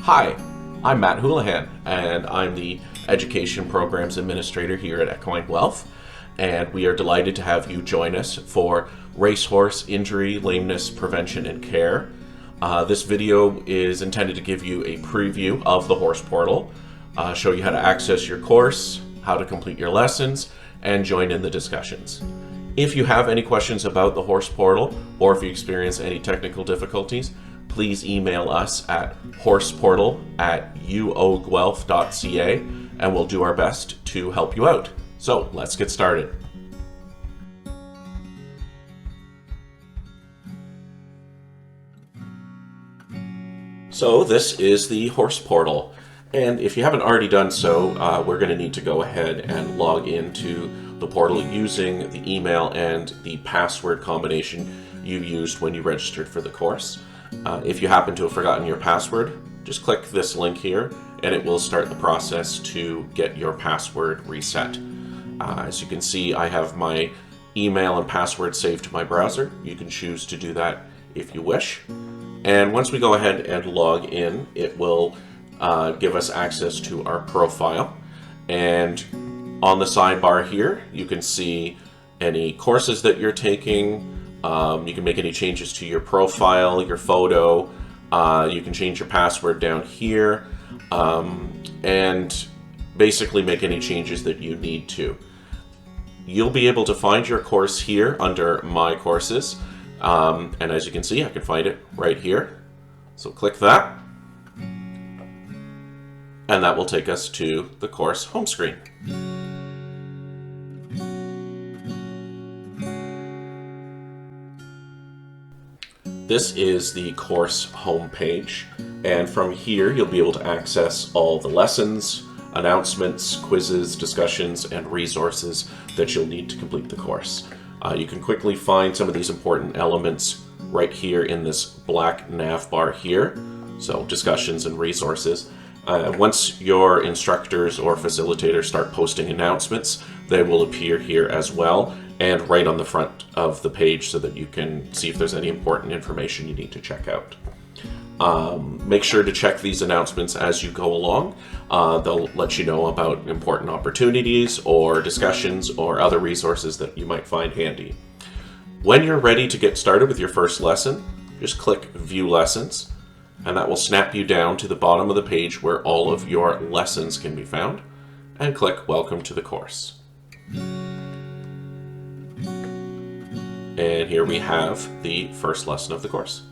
Hi, I'm Matt Houlihan, and I'm the Education Programs Administrator here at Equine Guelph, and we are delighted to have you join us for Racehorse Injury, Lameness Prevention and Care. This video is intended to give you a preview of the Horse Portal, show you how to access your course, how to complete your lessons, and join in the discussions. If you have any questions about the Horse Portal, or if you experience any technical difficulties, please email us at horseportal@uoguelph.ca and we'll do our best to help you out. So let's get started. So this is the Horse Portal, and if you haven't already done so, we're going to need to go ahead and log into the portal using the email and the password combination you used when you registered for the course. If you happen to have forgotten your password, just click this link here and it will start the process to get your password reset. As you can see, I have my email and password saved to my browser. You can choose to do that if you wish. And once we go ahead and log in, it will give us access to our profile. And on the sidebar here, you can see any courses that you're taking. You can make any changes to your profile, your photo. You can change your password down here, and basically make any changes that you need to. You'll be able to find your course here under My Courses, and as you can see, I can find it right here. So click that, and that will take us to the course home screen. This is the course homepage, and from here you'll be able to access all the lessons, announcements, quizzes, discussions, and resources that you'll need to complete the course. You can quickly find some of these important elements right here in this black nav bar here, so discussions and resources. Once your instructors or facilitators start posting announcements, they will appear here as well, and right on the front of the page so that you can see if there's any important information you need to check out. Make sure to check these announcements as you go along. They'll let you know about important opportunities or discussions or other resources that you might find handy. When you're ready to get started with your first lesson, just click View Lessons, and that will snap you down to the bottom of the page where all of your lessons can be found, and click Welcome to the course. And here we have the first lesson of the course.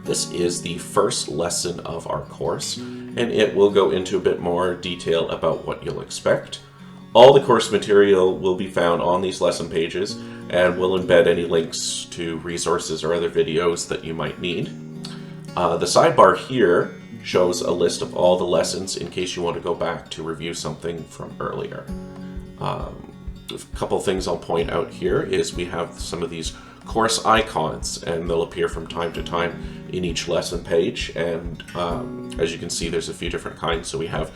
This is the first lesson of our course, and it will go into a bit more detail about what you'll expect. All the course material will be found on these lesson pages, and we'll embed any links to resources or other videos that you might need. The sidebar here shows a list of all the lessons in case you want to go back to review something from earlier. A couple things I'll point out here is we have some of these course icons, and they'll appear from time to time in each lesson page, and as you can see, there's a few different kinds. So we have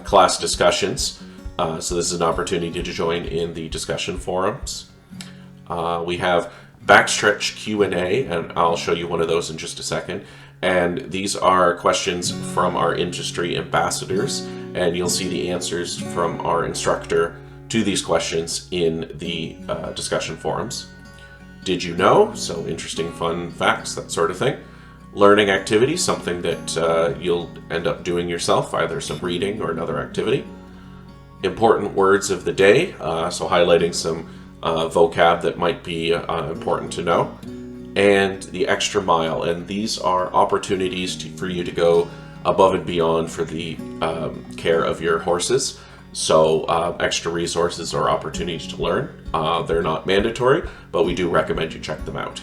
class discussions, so this is an opportunity to join in the discussion forums. We have backstretch Q&A, and I'll show you one of those in just a second. And these are questions from our industry ambassadors, and you'll see the answers from our instructor to these questions in the discussion forums. Did you know? So interesting, fun facts, that sort of thing. Learning activities, something that you'll end up doing yourself, either some reading or another activity. Important words of the day, so highlighting some vocab that might be important to know. And the extra mile, and these are opportunities for you to go above and beyond for the care of your horses. So extra resources or opportunities to learn. They're not mandatory, but we do recommend you check them out.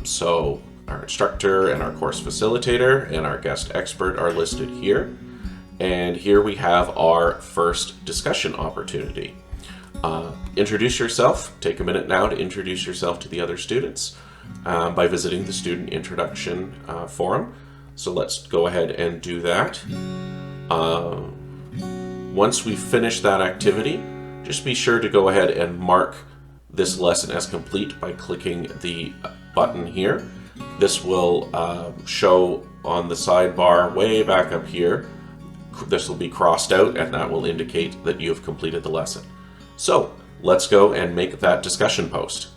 So our instructor and our course facilitator and our guest expert are listed here. And here we have our first discussion opportunity. Introduce yourself. Take a minute now to introduce yourself to the other students by visiting the Student Introduction forum. So let's go ahead and do that. Once we finish that activity, just be sure to go ahead and mark this lesson as complete by clicking the button here. This will show on the sidebar way back up here. This will be crossed out, and that will indicate that you have completed the lesson. So let's go and make that discussion post.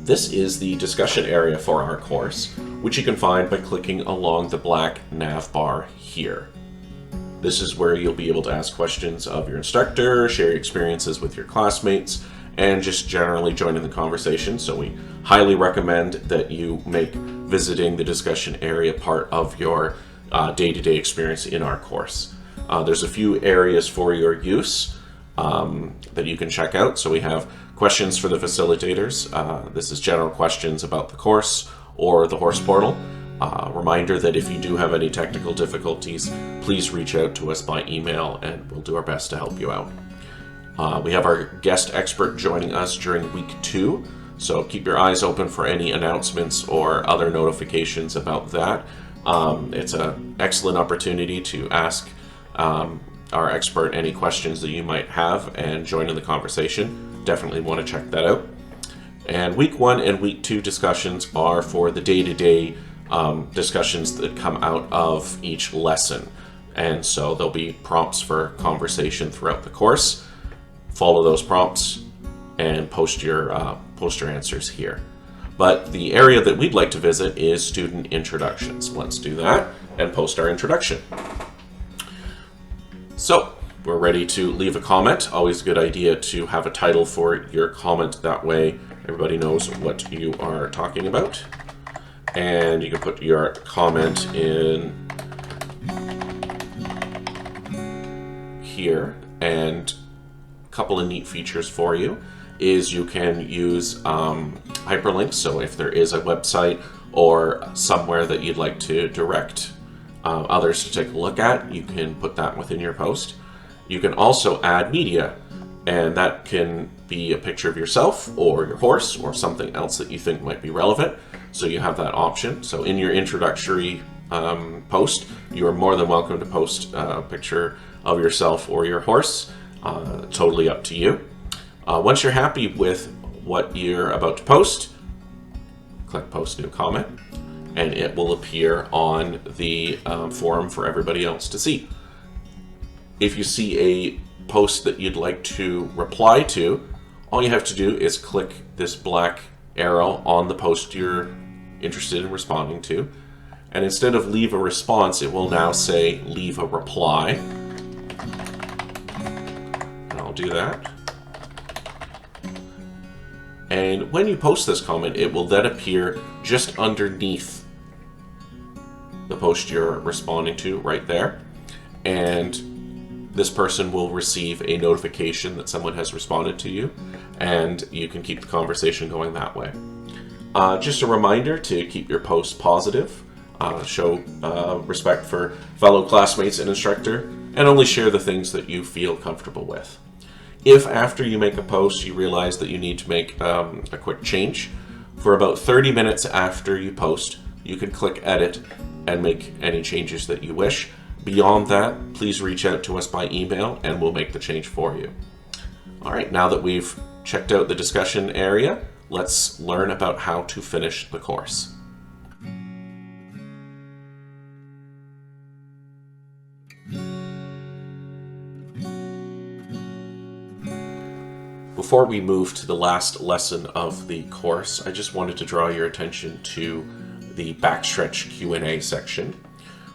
This is the discussion area for our course, which you can find by clicking along the black nav bar here. This is where you'll be able to ask questions of your instructor, share your experiences with your classmates, and just generally join in the conversation. So we highly recommend that you make visiting the discussion area part of your day-to-day experience in our course. There's a few areas for your use that you can check out. So we have questions for the facilitators. This is general questions about the course or the HorsePortal. Reminder that if you do have any technical difficulties, please reach out to us by email and we'll do our best to help you out. We have our guest expert joining us during week 2, so keep your eyes open for any announcements or other notifications about that. It's an excellent opportunity to ask our expert any questions that you might have and join in the conversation. Definitely want to check that out. And week 1 and week 2 discussions are for the day-to-day discussions that come out of each lesson. And so there'll be prompts for conversation throughout the course. Follow those prompts and post your answers here. But the area that we'd like to visit is student introductions. Let's do that and post our introduction. So we're ready to leave a comment. Always a good idea to have a title for your comment. That way everybody knows what you are talking about. And you can put your comment in here. And a couple of neat features for you is you can use hyperlinks. So if there is a website or somewhere that you'd like to direct others to take a look at, you can put that within your post. You can also add media, and that can be a picture of yourself or your horse or something else that you think might be relevant. So you have that option. So in your introductory post, you are more than welcome to post a picture of yourself or your horse. Totally up to you. Once you're happy with what you're about to post, click Post New Comment, and it will appear on the forum for everybody else to see. If you see a post that you'd like to reply to, all you have to do is click this black arrow on the post you're interested in responding to, and instead of leave a response, it will now say leave a reply. And I'll do that. And when you post this comment, it will then appear just underneath the post you're responding to right there. And this person will receive a notification that someone has responded to you, and you can keep the conversation going that way. Just a reminder to keep your post positive, show respect for fellow classmates and instructor, and only share the things that you feel comfortable with. If after you make a post you realize that you need to make a quick change, for about 30 minutes after you post, you can click edit and make any changes that you wish. Beyond that, please reach out to us by email and we'll make the change for you. All right, now that we've checked out the discussion area, let's learn about how to finish the course. Before we move to the last lesson of the course, I just wanted to draw your attention to the backstretch Q&A section.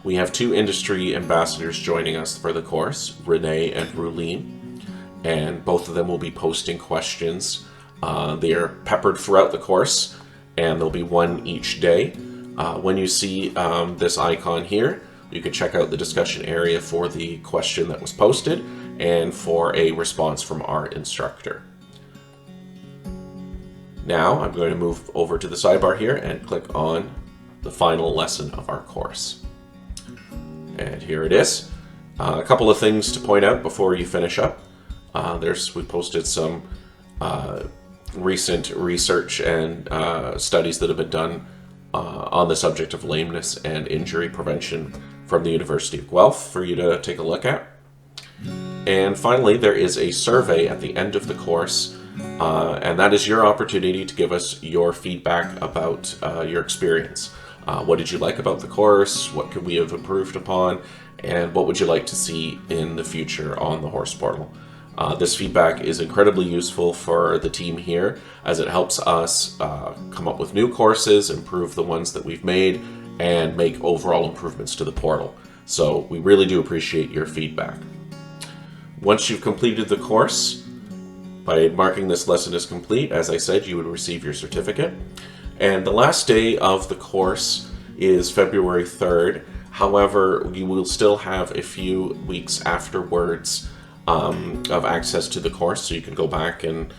We have 2 industry ambassadors joining us for the course, Renee and Rulene, and both of them will be posting questions. They are peppered throughout the course, and there'll be one each day. When you see this icon here, you can check out the discussion area for the question that was posted and for a response from our instructor. Now I'm going to move over to the sidebar here and click on the final lesson of our course. And here it is. A couple of things to point out before you finish up. We posted some recent research and studies that have been done on the subject of lameness and injury prevention from the University of Guelph for you to take a look at. And finally, there is a survey at the end of the course, and that is your opportunity to give us your feedback about your experience. What did you like about the course? What could we have improved upon? And what would you like to see in the future on the Horse Portal? This feedback is incredibly useful for the team here, as it helps us come up with new courses, improve the ones that we've made, and make overall improvements to the portal. So we really do appreciate your feedback. Once you've completed the course, by marking this lesson as complete, as I said, you would receive your certificate. And the last day of the course is February 3rd. However, you will still have a few weeks afterwards of access to the course, so you can go back and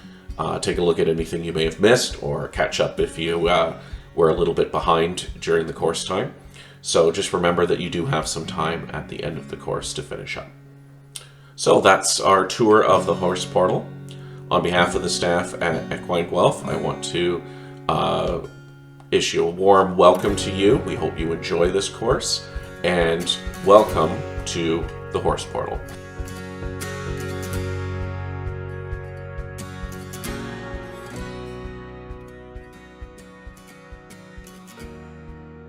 take a look at anything you may have missed, or catch up if you were a little bit behind during the course time. So just remember that you do have some time at the end of the course to finish up. So that's our tour of the Horse Portal. On behalf of the staff at Equine Guelph, I want to issue a warm welcome to you. We hope you enjoy this course, and welcome to the Horse Portal.